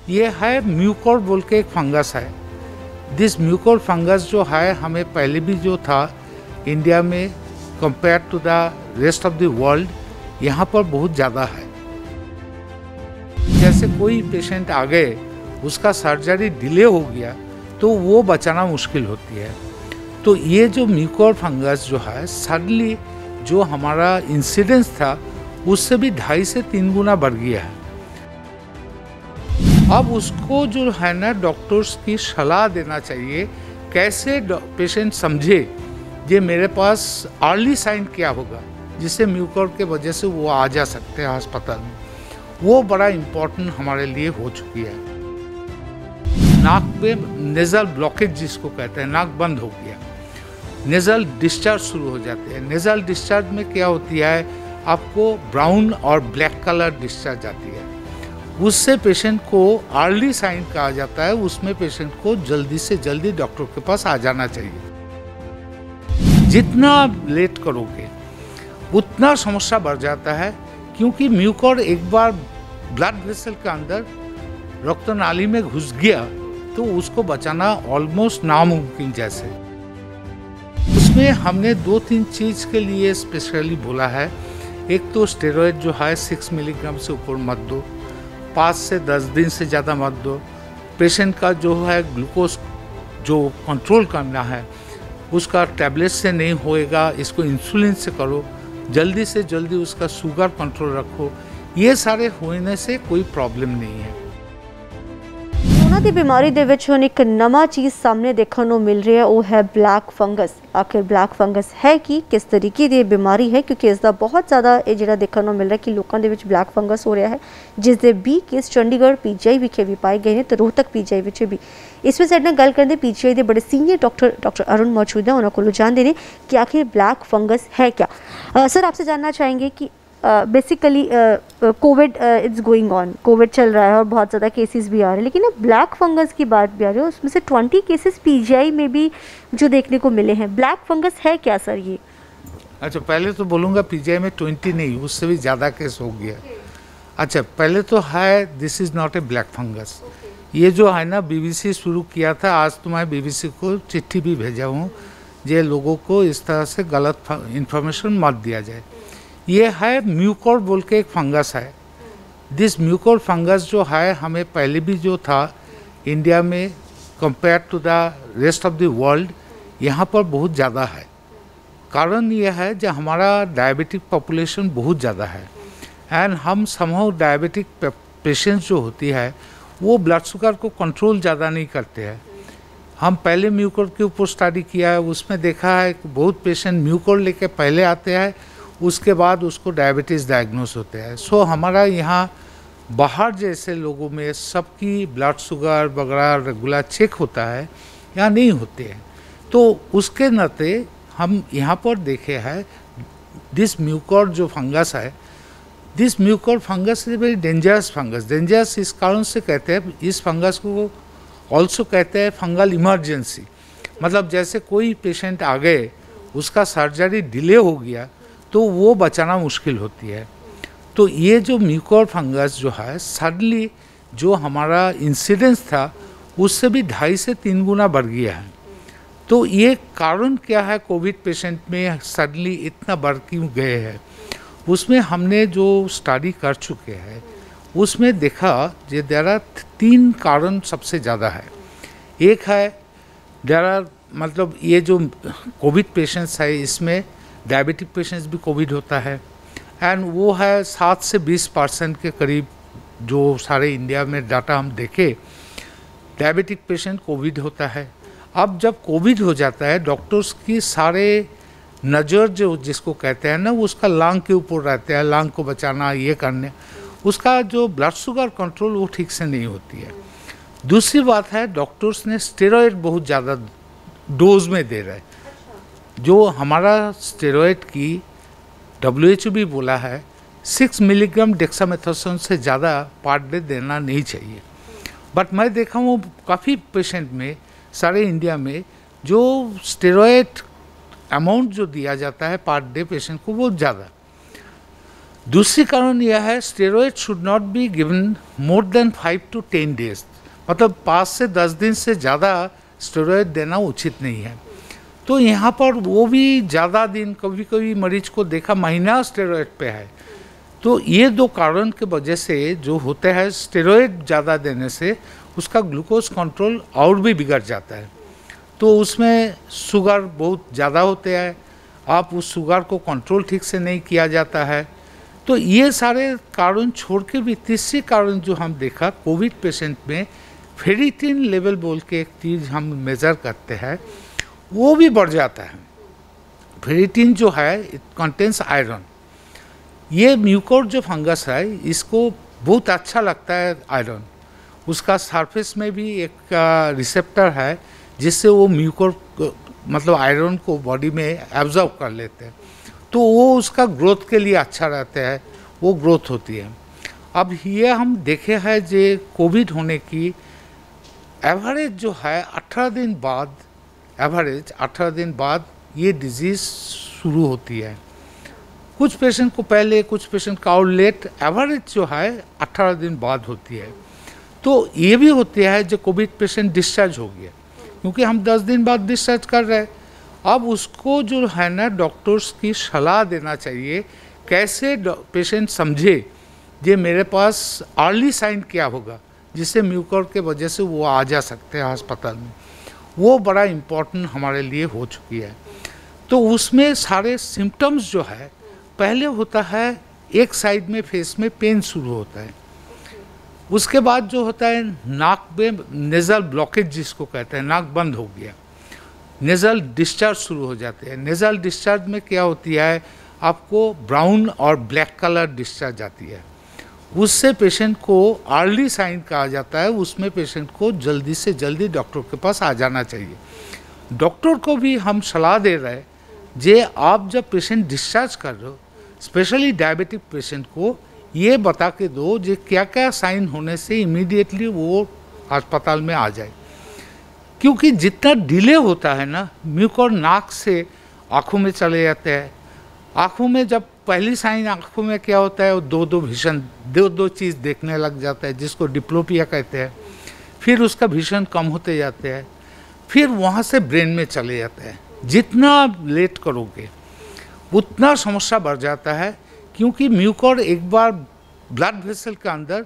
ये है म्यूकोर बोल के एक फंगस है। दिस म्यूकोर फंगस जो है हमें पहले भी जो था इंडिया में compare to the rest of the world यहाँ पर बहुत ज़्यादा है। जैसे कोई पेशेंट आ गए उसका सर्जरी डिले हो गया तो वो बचाना मुश्किल होती है। तो ये जो म्यूकोर फंगस जो है सडनली जो हमारा इंसिडेंस था उससे भी 2.5 से 3 गुना बढ़ गया है। अब उसको जो है ना डॉक्टर्स की सलाह देना चाहिए कैसे पेशेंट समझे ये मेरे पास अर्ली साइन क्या होगा जिससे म्यूकोर के वजह से वो आ जा सकते हैं अस्पताल में। वो बड़ा इम्पोर्टेंट हमारे लिए हो चुकी है। नाक पे नेजल ब्लॉकेज जिसको कहते हैं, नाक बंद हो गया, नेजल डिस्चार्ज शुरू हो जाते हैं। नेजल डिस्चार्ज में क्या होती है, आपको ब्राउन और ब्लैक कलर डिस्चार्ज आती है। उससे पेशेंट को अर्ली साइन कहा जाता है। उसमें पेशेंट को जल्दी से जल्दी डॉक्टर के पास आ जाना चाहिए। जितना आप लेट करोगे उतना समस्या बढ़ जाता है, क्योंकि म्यूकोर एक बार ब्लड वेसल के अंदर रक्त नाली में घुस गया तो उसको बचाना ऑलमोस्ट नामुमकिन जैसे। उसमें हमने 2-3 चीज़ के लिए स्पेशली बोला है। एक तो स्टेरॉयड जो है 6 मिलीग्राम से ऊपर मत दो, 5 से 10 दिन से ज़्यादा मत दो। पेशेंट का जो है ग्लूकोज जो कंट्रोल करना है उसका टैबलेट से नहीं होएगा, इसको इंसुलिन से करो। जल्दी से जल्दी उसका शुगर कंट्रोल रखो। ये सारे होने से कोई प्रॉब्लम नहीं है। कोरोना की बीमारी दे विच हुण एक नवा चीज़ सामने देखने को मिल रही है, वो है ब्लैक फंगस। आखिर ब्लैक फंगस है कि किस तरीके की बीमारी है, क्योंकि इसका बहुत ज़्यादा ये जो देखने को मिल रहा है कि लोगों के विच ब्लैक फंगस हो रहा है, जिसके 20 केस चंडीगढ़ पीजीआई विखे भी पाए गए हैं तो रोहतक पीजीआई विच भी। इस में साडे गल करते पीजीआई के बड़े सीनियर डॉक्टर अरुण मौजूद है, उन्होंने को जानते हैं कि आखिर ब्लैक फंगस है क्या। सर आपसे जानना चाहेंगे कि basically Covid it's going on, Covid चल रहा है और बहुत ज़्यादा केसेस भी आ रहे हैं, लेकिन अब ब्लैक फंगस की बात भी आ रही है, उसमें से 20 केसेस पीजीआई में भी जो देखने को मिले हैं। ब्लैक फंगस है क्या सर ये? अच्छा, पहले तो बोलूँगा पीजीआई में 20 नहीं, उससे भी ज़्यादा केस हो गया। अच्छा, पहले तो है this is not a black fungus. ये जो है ना बीबीसी शुरू किया था, आज तो मैं बीबीसी को चिट्ठी भी भेजा हूँ ये लोगों को इस तरह से गलत इन्फॉर्मेशन मत दिया जाए। ये है म्यूकोर बोल के एक फंगस है। दिस म्यूकोर फंगस जो है हमें पहले भी जो था इंडिया में compare to the rest of the world यहाँ पर बहुत ज़्यादा है। कारण ये है जो हमारा डायबिटिक पॉपुलेशन बहुत ज़्यादा है एंड हम समहाउ डायबिटिक पेशेंट्स जो होती है वो ब्लड शुगर को कंट्रोल ज़्यादा नहीं करते हैं। हम पहले म्यूकोर के ऊपर स्टडी किया है, उसमें देखा है कि बहुत पेशेंट म्यूकोर लेके पहले आते हैं, उसके बाद उसको डायबिटीज़ डायग्नोस होते हैं। सो हमारा यहाँ बाहर जैसे लोगों में सबकी ब्लड शुगर वगैरह रेगुलर चेक होता है, यहाँ नहीं होते हैं। तो उसके नाते हम यहाँ पर देखे हैं दिस म्यूकोर जो फंगस है, this Mucor fungus is very dangerous fungus. Dangerous इस कारण से कहते हैं, इस फंगस को ऑल्सो कहते हैं फंगल इमरजेंसी। मतलब जैसे कोई पेशेंट आ गए उसका सर्जरी डिले हो गया तो वो बचाना मुश्किल होती है। तो ये जो म्यूकोर फंगस जो है सडनली जो हमारा इंसिडेंस था उससे भी 2.5 से 3 गुना बढ़ गया है। तो ये कारण क्या है, कोविड पेशेंट में सडनली इतना बढ़ क्यों गए हैं, उसमें हमने जो स्टडी कर चुके हैं उसमें देखा कि देयर आर 3 कारण सबसे ज़्यादा है। एक है देयर आर मतलब ये जो कोविड पेशेंट्स है इसमें डायबिटिक पेशेंट्स भी कोविड होता है एंड वो है 7 से 20% के करीब जो सारे इंडिया में डाटा हम देखे डायबिटिक पेशेंट कोविड होता है। अब जब कोविड हो जाता है डॉक्टर्स की सारे नज़र जो जिसको कहते हैं ना उसका लंग के ऊपर रहते हैं, लंग को बचाना, ये करने, उसका जो ब्लड शुगर कंट्रोल वो ठीक से नहीं होती है। दूसरी बात है डॉक्टर्स ने स्टेरॉयड बहुत ज़्यादा डोज में दे रहे हैं। जो हमारा स्टेरॉयड की WHO भी बोला है 6 मिलीग्राम डेक्सामेथासोन से ज़्यादा पर डे देना नहीं चाहिए। बट मैं देखा हूँ काफ़ी पेशेंट में सारे इंडिया में जो स्टेरॉयड अमाउंट जो दिया जाता है पर डे पेशेंट को बहुत ज़्यादा। दूसरी कारण यह है steroid should not be given more than 5 to 10 days, मतलब 5 से 10 दिन से ज़्यादा स्टेरॉइड देना उचित नहीं है। तो यहाँ पर वो भी ज़्यादा दिन, कभी कभी मरीज को देखा महीना स्टेरॉइड पे है। तो ये दो कारण के वजह से जो होता है, स्टेरॉइड ज़्यादा देने से उसका ग्लूकोज कंट्रोल और भी बिगड़ जाता है, तो उसमें शुगर बहुत ज़्यादा होते हैं, आप उस शुगर को कंट्रोल ठीक से नहीं किया जाता है। तो ये सारे कारण छोड़ के भी तीसरी कारण जो हम देखा कोविड पेशेंट में, फेरिटिन लेवल बोल के एक चीज़ हम मेज़र करते हैं, वो भी बढ़ जाता है। फेरिटिन जो है इट कंटेन्स आयरन। ये म्यूकोर जो फंगस है इसको बहुत अच्छा लगता है आयरन, उसका सरफेस में भी एक रिसेप्टर है जिससे वो म्यूकोर मतलब आयरन को बॉडी में एब्जॉर्ब कर लेते हैं, तो वो उसका ग्रोथ के लिए अच्छा रहता है, वो ग्रोथ होती है। अब ये हम देखे हैं जे कोविड होने की एवरेज जो है 18 दिन बाद, एवरेज 18 दिन बाद ये डिजीज़ शुरू होती है। कुछ पेशेंट को पहले, कुछ पेशेंट का और लेट, एवरेज जो है 18 दिन बाद होती है। तो ये भी होती है जो कोविड पेशेंट डिस्चार्ज हो गया, क्योंकि हम 10 दिन बाद डिस्चार्ज कर रहे हैं। अब उसको जो है ना डॉक्टर्स की सलाह देना चाहिए, कैसे पेशेंट समझे जे मेरे पास अर्ली साइन क्या होगा जिससे म्यूकोर के वजह से वो आ जा सकते हैं अस्पताल में, वो बड़ा इम्पोर्टेंट हमारे लिए हो चुकी है। तो उसमें सारे सिम्टम्स जो है, पहले होता है एक साइड में फेस में पेन शुरू होता है, उसके बाद जो होता है नाक में नेज़ल ब्लॉकेज जिसको कहते हैं, नाक बंद हो गया, नेज़ल डिस्चार्ज शुरू हो जाते हैं। नेज़ल डिस्चार्ज में क्या होती है, आपको ब्राउन और ब्लैक कलर डिस्चार्ज आती है, उससे पेशेंट को अर्ली साइन कहा जाता है, उसमें पेशेंट को जल्दी से जल्दी डॉक्टर के पास आ जाना चाहिए। डॉक्टर को भी हम सलाह दे रहे हैं जे आप जब पेशेंट डिस्चार्ज कर रहे हो, स्पेशली डायबिटिक पेशेंट को ये बता के दो जे क्या क्या साइन होने से इमीडिएटली वो अस्पताल में आ जाए, क्योंकि जितना डिले होता है ना, म्यूकोर नाक से आँखों में चले जाते हैं। आँखों में जब पहली साइन आँखों में क्या होता है, वो दो चीज़ देखने लग जाता है जिसको डिप्लोपिया कहते हैं, फिर उसका विजन कम होते जाते हैं, फिर वहाँ से ब्रेन में चले जाते हैं। जितना लेट करोगे उतना समस्या बढ़ जाता है, क्योंकि म्यूकोर एक बार ब्लड वेसल के अंदर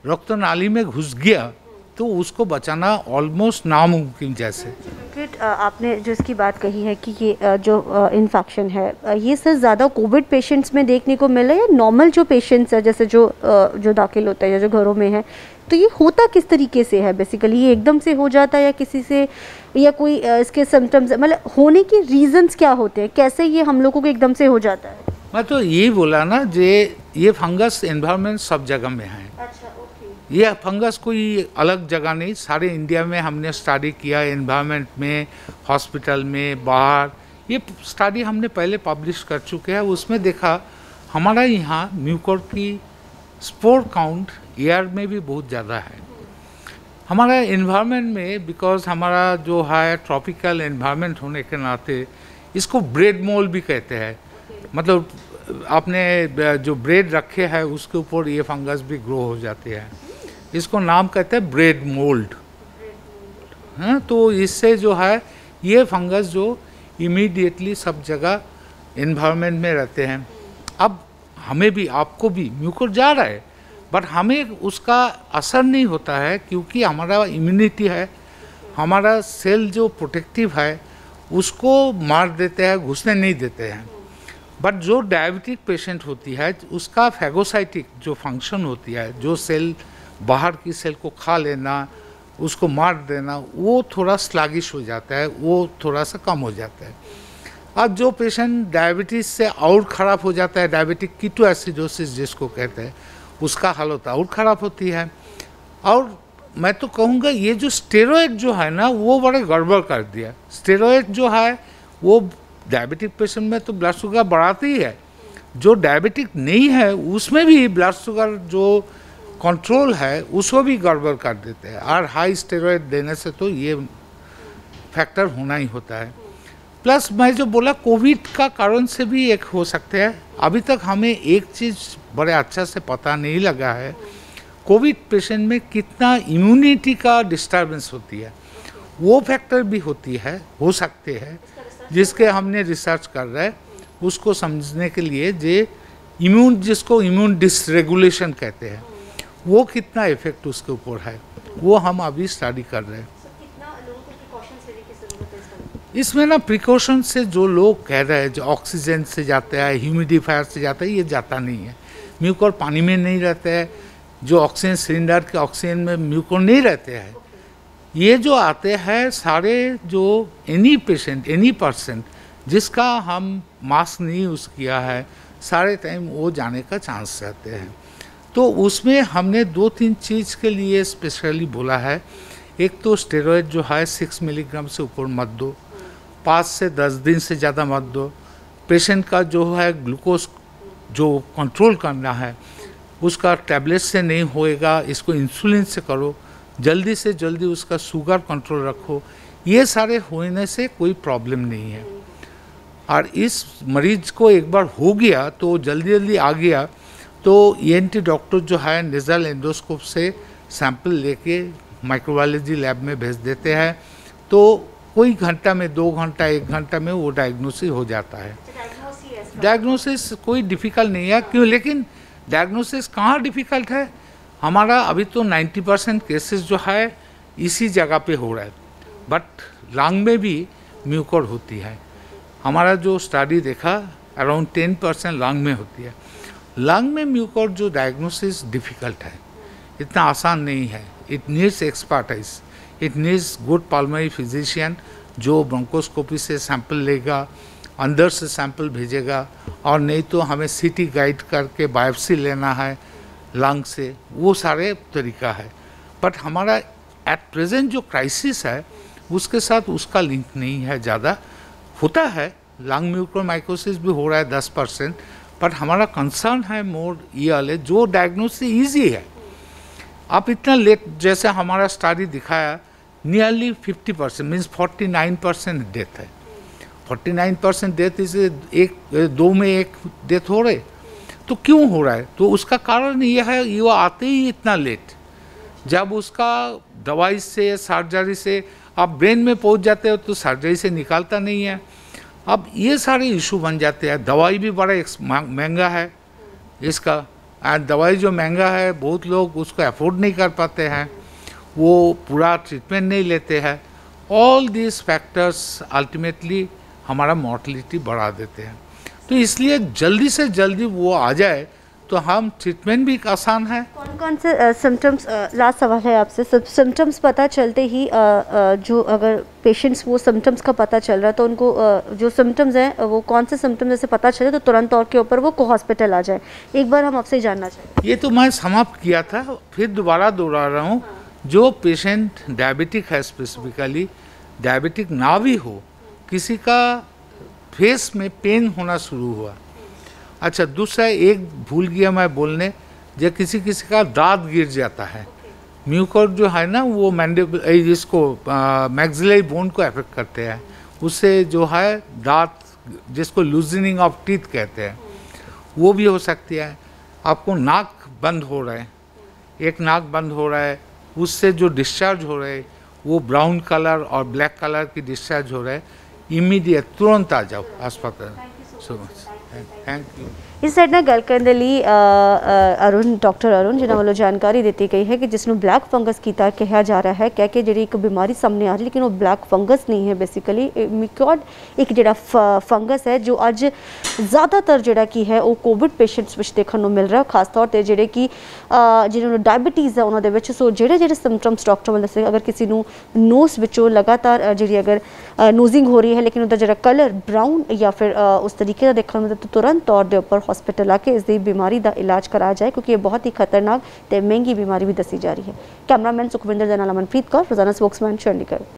रक्त नाली में घुस गया तो उसको बचाना ऑलमोस्ट नामुमकिन जैसे। फिर आपने जो इसकी बात कही है कि ये जो इन्फेक्शन है, ये सर ज़्यादा कोविड पेशेंट्स में देखने को मिला है या नॉर्मल जो पेशेंट्स है जैसे जो दाखिल होता है या जो घरों में है, तो ये होता किस तरीके से है बेसिकली? ये एकदम से हो जाता है या किसी से, या कोई इसके सिम्टम्स, मतलब होने के रीजंस क्या होते हैं, कैसे ये हम लोगों को एकदम से हो जाता है? मैं तो यही बोला ना जे ये फंगस एनवायरनमेंट सब जगह में है। अच्छा, ओके। ये फंगस कोई अलग जगह नहीं, सारे इंडिया में हमने स्टडी किया, एनवायरनमेंट में, हॉस्पिटल में, बाहर, ये स्टडी हमने पहले पब्लिश कर चुके हैं। उसमें देखा हमारा यहाँ म्यूकोर की स्पोर काउंट एयर में भी बहुत ज़्यादा है। हमारा एनवायरनमेंट में, बिकॉज हमारा जो है ट्रॉपिकल एनवायरनमेंट होने के नाते इसको ब्रेड मोल्ड भी कहते हैं, मतलब आपने जो ब्रेड रखे है उसके ऊपर ये फंगस भी ग्रो हो जाती है, इसको नाम कहते हैं ब्रेड मोल्ड। हाँ, तो इससे जो है ये फंगस जो इमीडिएटली सब जगह एनवायरनमेंट में रहते हैं। अब हमें भी, आपको भी म्यूकोर जा रहा है, बट हमें उसका असर नहीं होता है क्योंकि हमारा इम्यूनिटी है, हमारा सेल जो प्रोटेक्टिव है उसको मार देते हैं, घुसने नहीं देते हैं। बट जो डायबिटिक पेशेंट होती है उसका फैगोसाइटिक जो फंक्शन होती है, जो सेल बाहर की सेल को खा लेना, उसको मार देना, वो थोड़ा स्लैगिश हो जाता है, वो थोड़ा सा कम हो जाता है। अब जो पेशेंट डायबिटीज़ से और ख़राब हो जाता है, डायबिटिक कीटोएसिडोसिस जिसको कहते हैं, उसका हालत और ख़राब होती है। और मैं तो कहूँगा ये जो स्टेरॉइड जो है ना वो बड़े गड़बड़ कर दिया। स्टेरॉइड जो है वो डायबिटिक पेशेंट में तो ब्लड शुगर बढ़ाती ही है, जो डायबिटिक नहीं है उसमें भी ब्लड शुगर जो कंट्रोल है उसको भी गड़बड़ कर देते हैं। और हाई स्टेरॉइड देने से तो ये फैक्टर होना ही होता है। प्लस मैं जो बोला कोविड का कारण से भी एक हो सकते हैं। अभी तक हमें एक चीज़ बड़े अच्छा से पता नहीं लगा है, कोविड पेशेंट में कितना इम्यूनिटी का डिस्टर्बेंस होती है, वो फैक्टर भी होती है, हो सकते हैं, जिसके हमने रिसर्च कर रहे हैं उसको समझने के लिए। जिसको इम्यून डिसरेगुलेशन कहते हैं, वो कितना इफेक्ट उसके ऊपर है, वो हम अभी स्टडी कर रहे हैं। इसमें ना प्रिकॉशन से जो लोग कह रहे हैं, जो ऑक्सीजन से जाता है, ह्यूमिडिफायर से जाता है, ये जाता नहीं है। म्यूकोर पानी में नहीं रहता है, जो ऑक्सीजन सिलेंडर के ऑक्सीजन में म्यूकोर नहीं रहते हैं। ये जो आते हैं सारे, जो एनी पेशेंट, एनी पर्सन जिसका हम मास्क नहीं यूज़ किया है, सारे टाइम वो जाने का चांस रहते हैं। तो उसमें हमने 2-3 चीज़ के लिए स्पेशली बोला है। एक तो स्टेरॉयड जो है 6 मिलीग्राम से ऊपर मत दो, 5 से 10 दिन से ज़्यादा मत दो। पेशेंट का जो है ग्लूकोज जो कंट्रोल करना है उसका टैबलेट से नहीं होएगा, इसको इंसुलिन से करो, जल्दी से जल्दी उसका शुगर कंट्रोल रखो। ये सारे होने से कोई प्रॉब्लम नहीं है। और इस मरीज को एक बार हो गया तो जल्दी जल्दी आ गया तो ENT डॉक्टर जो है नेजल एंडोस्कोप से सैंपल लेके माइक्रोबायोलॉजी लैब में भेज देते हैं, तो कोई घंटा में, 2 घंटा, 1 घंटा में वो डायग्नोसिस हो जाता है। डायग्नोसिस कोई डिफ़िकल्ट नहीं है। क्यों? लेकिन डायग्नोसिस कहाँ डिफ़िकल्ट है? हमारा अभी तो 90% केसेस जो है इसी जगह पे हो रहा है, बट लंग में भी म्यूकोर होती है। हमारा जो स्टडी देखा अराउंड 10% लंग में होती है। लंग में म्यूकोर जो डायग्नोसिस डिफ़िकल्ट है, इतना आसान नहीं है। It needs expertise, it needs good pulmonary physician जो ब्रोंकोस्कोपी से सैंपल लेगा, अंदर से सैंपल भेजेगा, और नहीं तो हमें CT गाइड करके बायोप्सी लेना है लंग से, वो सारे तरीका है। बट हमारा एट प्रेजेंट जो क्राइसिस है उसके साथ उसका लिंक नहीं है। ज़्यादा होता है, लंग म्यूकोरमाइकोसिस भी हो रहा है 10%, बट हमारा कंसर्न है मोर ये वाले जो डायग्नोसिस ईजी है। आप इतना लेट, जैसे हमारा स्टडी दिखाया नियरली 50% मीन्स 49% डेथ है। 49% डेथ इसे 2 में 1 डेथ हो रहे, तो क्यों हो रहा है? तो उसका कारण ये है, ये आते ही इतना लेट। जब उसका दवाई से, सर्जरी से आप ब्रेन में पहुंच जाते हो तो सर्जरी से निकालता नहीं है। अब ये सारे इशू बन जाते हैं। दवाई भी बड़ा महंगा है इसका, और दवाई जो महंगा है बहुत लोग उसको अफोर्ड नहीं कर पाते हैं, वो पूरा ट्रीटमेंट नहीं लेते हैं। ऑल दीज फैक्टर्स अल्टीमेटली हमारा मॉर्टलिटी बढ़ा देते हैं। तो इसलिए जल्दी से जल्दी वो आ जाए तो हम ट्रीटमेंट भी आसान है। कौन कौन से सिम्टम्स, लास्ट सवाल है आपसे, सिम्टम्स पता चलते ही जो अगर पेशेंट्स वो सिम्टम्स का पता चल रहा है तो उनको जो सिम्टम्स हैं वो कौन से सिम्टम्स जैसे पता चले तो तुरंत तौर के ऊपर वो हॉस्पिटल आ जाए, एक बार हम आपसे जानना चाहेंगे। ये तो मैं समाप्त किया था, फिर दोबारा दोहरा रहा हूँ। जो पेशेंट डायबिटिक है, स्पेसिफिकली डायबिटिक ना भी हो, किसी का फेस में पेन होना शुरू हुआ। अच्छा, दूसरा एक भूल गया मैं बोलने, जब किसी का दांत गिर जाता है, म्यूकोर जो है ना वो मैंडिबल, जिसको मैक्सिलरी बोन को अफेक्ट करते हैं, उससे जो है दांत, जिसको लूजनिंग ऑफ टीथ कहते हैं, वो भी हो सकती है। आपको नाक बंद हो रहा है, एक नाक बंद हो रहा है, उससे जो डिस्चार्ज हो रहा है वो ब्राउन कलर और ब्लैक कलर की डिस्चार्ज हो रहा है, इमीडिएट तुरंत आ जाओ अस्पताल। So much, thank you. इस साइड ना गल करने ਲਈ ਅਰੁਣ, ਡਾਕਟਰ ਅਰੁਣ ਜਿਨ੍ਹਾਂ ਵੱਲੋਂ ਜਾਣਕਾਰੀ ਦਿੱਤੀ ਗਈ ਹੈ ਕਿ ਜਿਸ ਨੂੰ ਬਲੈਕ ਫੰਗਸ ਕੀਤਾ ਕਿਹਾ ਜਾ ਰਿਹਾ ਹੈ, ਕਹਿ ਕੇ ਜਿਹੜੀ ਇੱਕ ਬਿਮਾਰੀ ਸਾਹਮਣੇ ਆ ਰਹੀ, ਲੇਕਿਨ ਉਹ ਬਲੈਕ ਫੰਗਸ ਨਹੀਂ ਹੈ। ਬੇਸਿਕਲੀ ਮਿਕੋਡ ਇੱਕ ਜਿਹੜਾ ਫੰਗਸ ਹੈ ਜੋ ਅੱਜ ਜ਼ਿਆਦਾਤਰ ਜਿਹੜਾ ਕੀ ਹੈ ਉਹ ਕੋਵਿਡ ਪੇਸ਼ੈਂਟਸ ਵਿੱਚ ਦੇਖਣ ਨੂੰ ਮਿਲ ਰਿਹਾ, ਖਾਸ ਤੌਰ ਤੇ ਜਿਹੜੇ ਕਿ ਜਿਹਨਾਂ ਨੂੰ ਡਾਇਬੀਟੀਜ਼ ਹੈ ਉਹਨਾਂ ਦੇ ਵਿੱਚ। ਸੋ ਜਿਹੜੇ ਸਿੰਪਟਮਸ ਡਾਕਟਰ ਵੱਲੋਂ ਦੱਸੇ, ਅਗਰ ਕਿਸੇ ਨੂੰ ਨੋਸ ਵਿੱਚੋਂ ਲਗਾਤਾਰ ਜਿਹੜੀ ਅਗਰ ਨੋਜ਼ਿੰਗ ਹੋ ਰਹੀ ਹੈ ਲੇਕਿन ਉਹਦਾ ਜਿਹੜਾ ਕਲਰ ਬਰਾਊਨ ਜਾਂ ਫਿਰ ਉਸ ਤਰੀਕੇ ਦਾ ਦੇਖਣ ਨੂੰ ਮਿਲਦਾ, ਤਾਂ ਤੁਰੰਤ ਤੌਰ ਦੇ ਉੱਪਰ हॉस्पिटल आके इस बीमारी का इलाज कराया जाए, क्योंकि ये बहुत ही खतरनाक तो महंगी बीमारी भी दसी जा रही है। कैमरामैन सुखविंदर दे नाल अमनप्रीत कौर, रोजाना स्पोक्समैन, चंडीगढ़।